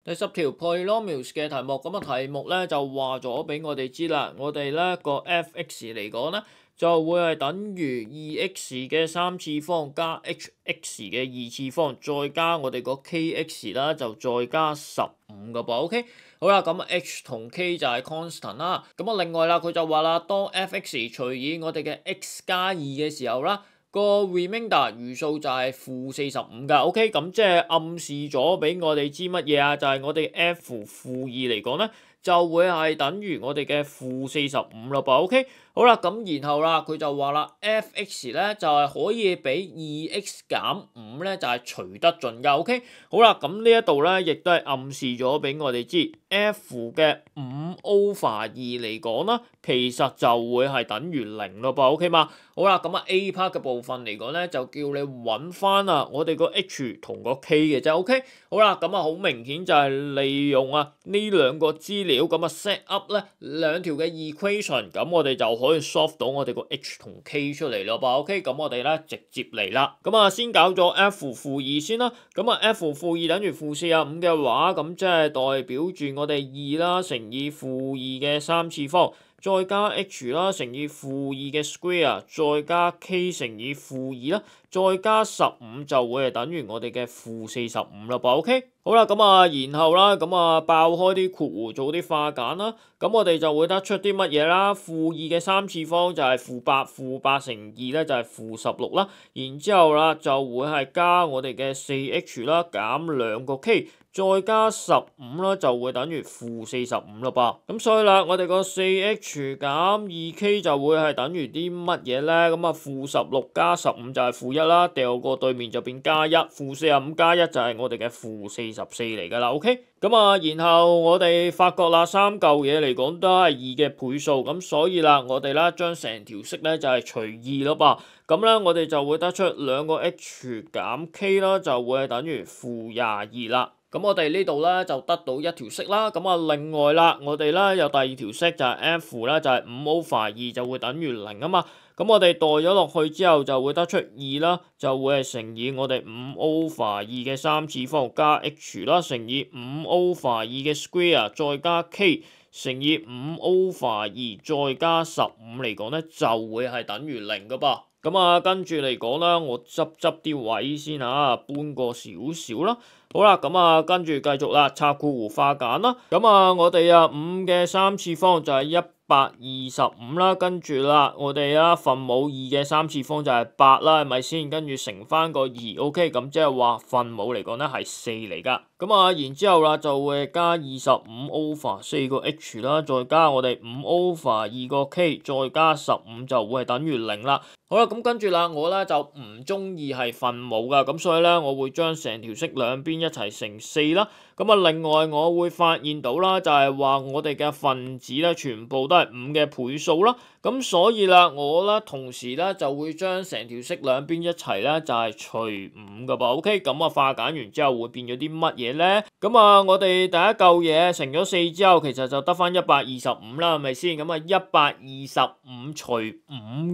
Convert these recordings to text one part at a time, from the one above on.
第10條 polynomials 嘅題目，咁題目咧就話咗俾我哋知啦，我哋咧個 f(x) 嚟講咧就會係等於 2x 嘅3次方加 hx 嘅2次方，再加我哋個 kx 啦，就再加15嘅噃 ，OK？ 好啦，咁 h 同 k 就係 constant 啦，咁另外啦，佢就話啦，當 f(x) 除以我哋嘅 x 加2嘅時候啦，個 remainder 餘數就係-45㗎 ，OK？ 咁即係暗示咗俾我哋知乜嘢啊？就係我哋 f(-2) 嚟講咧，就會係等於我哋嘅-45啦噃 ，OK？ 好啦，咁然後啦，佢就話啦 f(x) 咧就係可以俾 2x 減5咧就係除得盡㗎 ，OK？ 好啦，咁呢一度咧亦都係暗示咗俾我哋知 f 嘅5/2嚟講啦，其實就會係等於0咯噃 ，OK 嘛？好啦，咁A part 嘅部分嚟講咧，就叫你揾翻啊我哋個 h 同個 k 嘅啫 ，OK？ 好啦，咁好明顯就係利用呢兩個資料咁set up 咧兩條嘅 equation， 咁我哋就可以 solve 到我哋個 h 同 k 出嚟咯噃 ，OK？ 咁我哋咧直接嚟啦，咁先搞咗 f(-2) 先啦，咁f(-2) 等於-45嘅話，咁即係代表住我哋2啦乘以-2嘅3次方。再加 h 啦乘以-2嘅 square， 再加 k 乘以-2啦，再加15就會係等於我哋嘅-45啦噃 ，OK？ 好啦，然後啦，爆開啲括弧做啲化簡啦，咁我哋就會得出啲乜嘢啦？-2嘅3次方就係-8乘2咧就係-16啦，然之後啦就會係加我哋嘅4h啦減2個 k。再加15啦，就會等於-45啦噃。咁所以啦，我哋個 4h 減 2k 就會係等於啲乜嘢咧？咁-16加15就係-1啦，掉過對面就變+1，-45加1就係我哋嘅-44嚟㗎啦。OK？然後我哋發覺啦，三嚿嘢嚟講都係2嘅倍數，咁所以啦，我哋啦將成條式咧就係除2咯噃。咁咧我哋就會得出2個 h 減 k 啦，就會係等於-22啦。咁我哋呢度咧就得到一條式啦，另外啦，我哋咧有第二條式就係 f 啦，就係5/2就會等於0啊嘛。咁我哋代咗落去之後就會得出2啦，就會係乘以我哋5/2嘅3次方加 h 啦，乘以5/2嘅 square 再加 k 乘以5/2再加15嚟講咧就會係等於0㗎噃。跟住嚟講啦，我執啲位先啊，搬過少少啦。好啦，跟住繼續啦，拆括弧化簡啦。我哋5嘅3次方就係125啦，跟住啦，我哋分母2嘅3次方就係8啦，係咪先？跟住乘翻個2 ，OK？ 咁即係話分母嚟講咧係4嚟㗎。然之後啦就會加25/4個 h 啦，再加我哋5/2個 k， 再加15就會係等於0啦。好啦，咁跟住啦，我咧就唔中意係分母㗎，咁所以咧我會將成條式兩邊一齊乘4啦。另外我會發現到啦，就係話我哋嘅分子咧全部都係5嘅倍數啦。咁所以啦，我咧同時咧就會將成條式兩邊一齊咧就係除5㗎噃 ，OK？ 化簡完之後會變咗啲乜嘢咧？我哋第一嚿嘢乘咗4之後，其實就得翻125啦，係咪先？125除5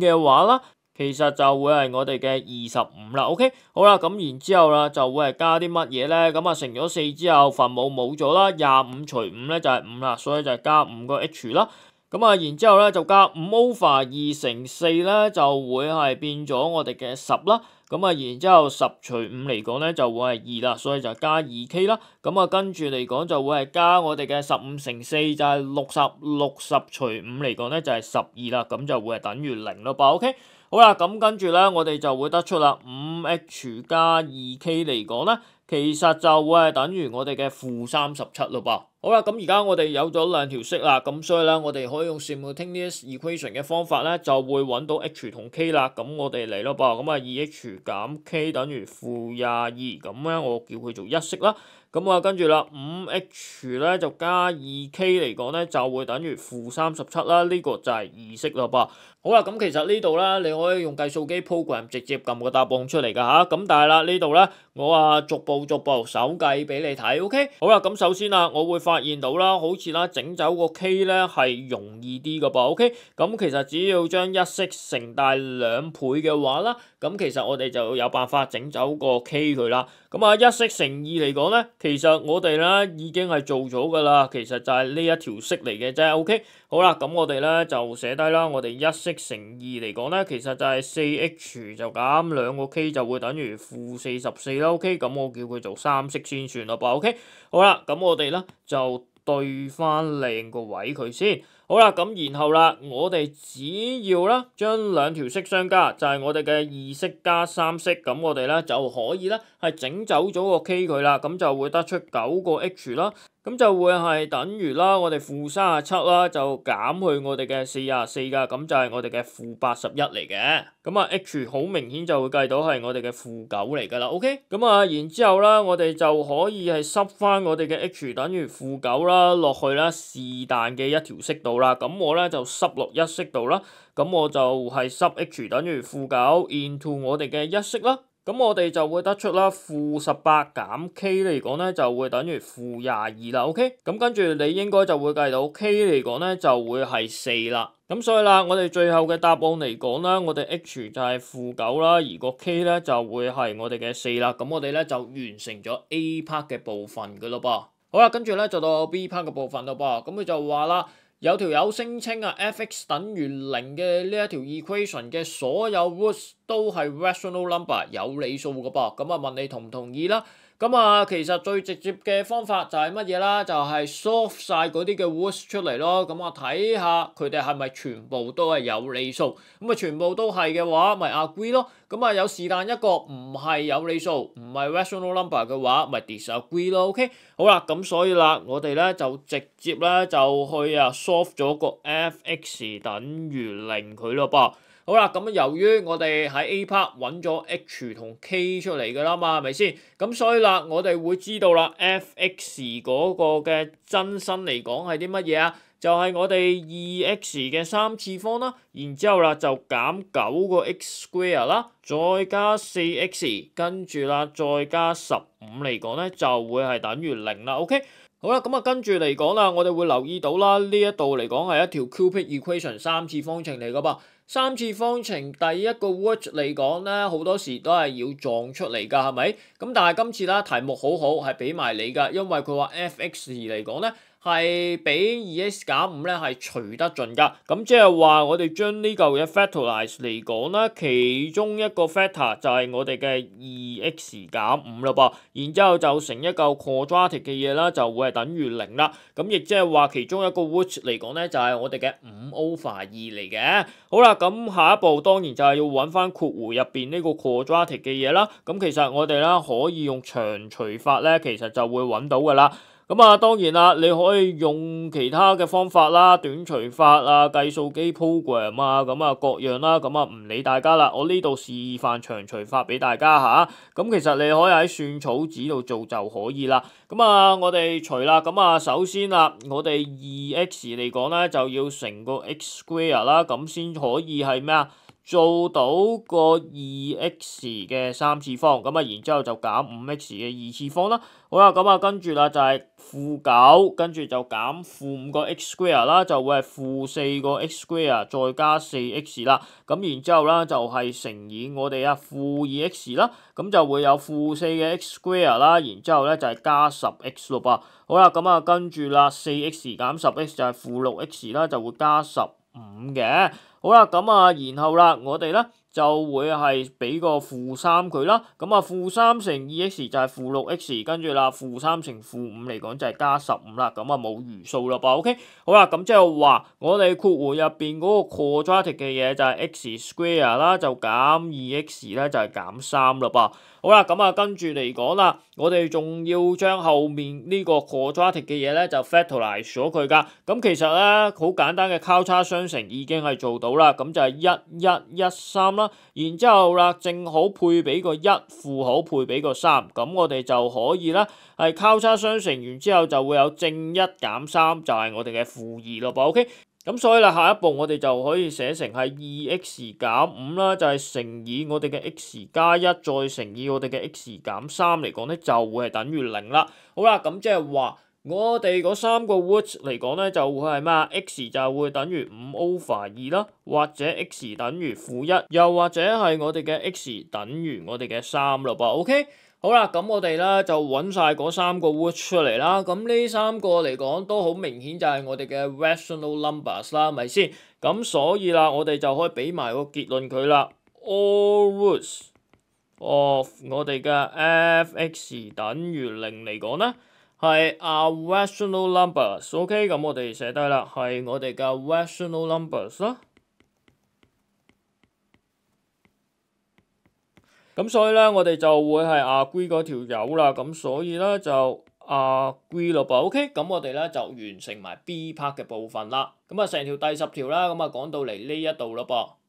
嘅話啦，其實就會係我哋嘅25啦 ，OK？ 好啦，然之後啦就會係加啲乜嘢咧？乘咗4之後分母冇咗啦，25除5咧就係5啦，所以就係加5個 h 啦。然之後咧就加5/2乘4咧就會係變咗我哋嘅10啦。然之後10除5嚟講咧就會係2啦，所以就加 2k 啦。跟住嚟講就會係加我哋嘅15乘4就係60除5嚟講咧就係12啦，咁就會係等於0咯噃 ，OK？ 好啦，跟住咧我哋就會得出啦，5h 加 2k 嚟講咧，其實就會係等於我哋嘅-37咯噃。好啦，而家我哋有咗兩條式啦，咁所以咧我哋可以用 simultaneous equation 嘅方法咧就會揾到 h 同 k 啦。咁我哋嚟咯噃，2h 減 k 等於-22，咁咧我叫佢做一式啦。跟住啦 5h 咧就加 2k 嚟講咧就會等於-37啦，呢個就係二式咯噃。好啦，其實呢度咧你可以用計數機 program 直接撳個答案出嚟㗎吓，但係啦呢度咧我逐步手計俾你睇 ，OK？ 好啦，首先啦我會發現到啦，好似啦整走個 k 咧係容易啲㗎噃 ，OK？ 其實只要將一式乘大2倍嘅話啦，其實我哋就有辦法整走個 k 佢啦。咁啊，一式乘二嚟講咧，其實我哋咧已經係做咗噶啦，其實就係呢一條式嚟嘅啫。OK， 好啦，咁我哋咧就寫低啦。我哋一式乘二嚟講咧，其實就係 4h 就減2個 k 就會等於-44啦。OK， 咁我叫佢做三式先算啦噃。OK， 好啦，咁我哋咧就對翻靚個位佢先。好啦，咁然後啦，我哋只要啦將兩條式相加，就係我哋嘅二式加三式，咁我哋咧就可以咧係整走咗個 k 佢啦，咁就會得出9個 h 啦。咁就會係等於啦，我哋-37啦，就減去我哋嘅44噶，咁就係我哋嘅-81嚟嘅。咁啊 h 好明顯就會計到係我哋嘅-9嚟噶啦。OK， 咁啊然之後啦，我哋就可以係濕翻我哋嘅 h 等於-9啦落去啦，是但嘅一條式度啦。咁我咧就濕落一式度啦，咁我就係濕 h 等於-9 into 我哋嘅一式啦。咁我哋就會得出啦，-18減 k 嚟講咧就會等於-22啦。OK， 咁跟住你應該就會計到 k 嚟講咧就會係4啦。咁所以啦，我哋最後嘅答案嚟講啦，我哋 h 就係-9啦，而個 k 咧就會係我哋嘅4啦。咁我哋咧就完成咗 A part 嘅部分噶咯噃。好啦，跟住咧就到 B part 嘅部分咯噃。咁佢就話啦。有條友聲稱啊 f(x) 等於0嘅呢一條 equation 嘅所有 roots 都係 rational number 有理數嘅噃，咁啊問你同唔同意啦？咁啊其實最直接嘅方法就係乜嘢啦？就係 solve 晒嗰啲嘅 roots 出嚟咯，咁啊睇下佢哋係咪全部都係有理數，咁啊全部都係嘅話，咪 agree 咯。咁啊有是但一個唔係有理數，唔係 rational number 嘅話，咪 disagree 咯。OK， 好啦，咁所以啦，我哋咧就直接咧就去solve 咗個 f(x) 等於0佢咯噃。好啦，咁由於我哋喺 A part 揾咗 h 同 k 出嚟㗎啦嘛，係咪先？咁所以啦，我哋會知道啦 f(x) 嗰個嘅真身嚟講係啲乜嘢啊？就係我哋 2x 嘅3次方啦，然之後啦就減9個 x square 啦，再加 4x， 跟住啦再加15嚟講咧就會係等於0啦。OK， 好啦，咁啊跟住嚟講啦，我哋會留意到啦，呢一度嚟講係一條 cubic equation 三次方程嚟㗎噃。三次方程第一個 root 嚟講咧，好多時都係要撞出嚟㗎，係咪？咁但係今次啦，題目好好係俾埋你㗎，因為佢話 f(x) 嚟講咧。係比 2x 減5咧係除得盡㗎，咁即係話我哋將呢嚿嘢 factorize 嚟講啦，其中一個 factor 就係我哋嘅 2x 減5啦噃，然之後就成一嚿 quadratic 嘅嘢啦，就會係等於0啦。咁亦即係話其中一個 root 嚟講咧，就係我哋嘅5/2嚟嘅。好啦，咁下一步當然就係要揾翻括弧入邊呢個 quadratic 嘅嘢啦。咁其實我哋啦可以用長除法咧，其實就會揾到㗎啦。咁啊，當然啦，你可以用其他嘅方法啦，短除法啊、計數機 program 啊，咁啊各樣啦，咁啊唔理大家啦，我呢度示範長除法俾大家嚇。咁其實你可以喺算草紙度做就可以啦。咁啊，我哋除啦，咁啊首先啦，我哋 2x 嚟講咧就要乘個 x square 啦，咁先可以係咩啊？做到個 2x 嘅3次方，咁啊然之後就減 5x 嘅2次方啦。好啦，咁啊跟住啦就係-9，跟住就減-5個 x square 啦，就會係-4個 x square 再加 4x 啦。咁然之後啦就係乘以我哋-2x 啦，咁就會有-4嘅 x square 啦，然之後咧就係加 10x 咯噃。好啦，咁啊跟住啦 4x 減 10x 就係-6x 啦，就會加15嘅。好啦，咁啊，然後啦，我哋咧就會係俾個-3佢啦。咁啊，-3乘 2x 就係-6x，跟住啦，-3乘-5嚟講就係加15啦。咁啊冇餘數啦噃。OK， 好啦，咁即係話我哋括弧入邊嗰個 quadratic 嘅嘢就係 x square 啦，就減 2x 咧就係減3啦噃。好啦，咁啊跟住嚟講啦，我哋仲要將後面呢個 quadratic 嘅嘢咧就 factorize 咗佢㗎。咁其實咧好簡單嘅交叉相乘已經係做到啦，咁就係1,1,1,3啦，然之後啦正好配俾個1，負好配俾個3，咁我哋就可以啦係交叉相乘完之後就會有正1減3，就係我哋嘅-2咯噃。OK。咁所以啦，下一步我哋就可以寫成係 2x 減5啦，就係乘以我哋嘅 x 加1，再乘以我哋嘅 x 減3嚟講咧，就會係等於0啦。好啦，咁即係話我哋嗰3個 root 嚟講咧，就會係咩啊 ？x 就會等於5/2啦，或者 x 等於-1，又或者係我哋嘅 x 等於我哋嘅3咯噃。OK。好啦，咁我哋咧就揾晒嗰3個 root 出嚟啦。咁呢3個嚟講都好明顯就係我哋嘅 rational numbers 啦，係咪先？咁所以啦，我哋就可以俾埋個結論佢啦。All roots of 我哋嘅 f(x) 等於0嚟講咧，係 are rational numbers。OK， 咁我哋寫低啦，係我哋嘅 rational numbers 啦。咁所以咧，我哋就會係 agree 嗰條友啦。咁所以咧就 agree 咯噃。OK，咁我哋咧就完成埋 B part 嘅部分啦。咁啊，成條第10條啦，咁啊講到嚟呢一度咯噃。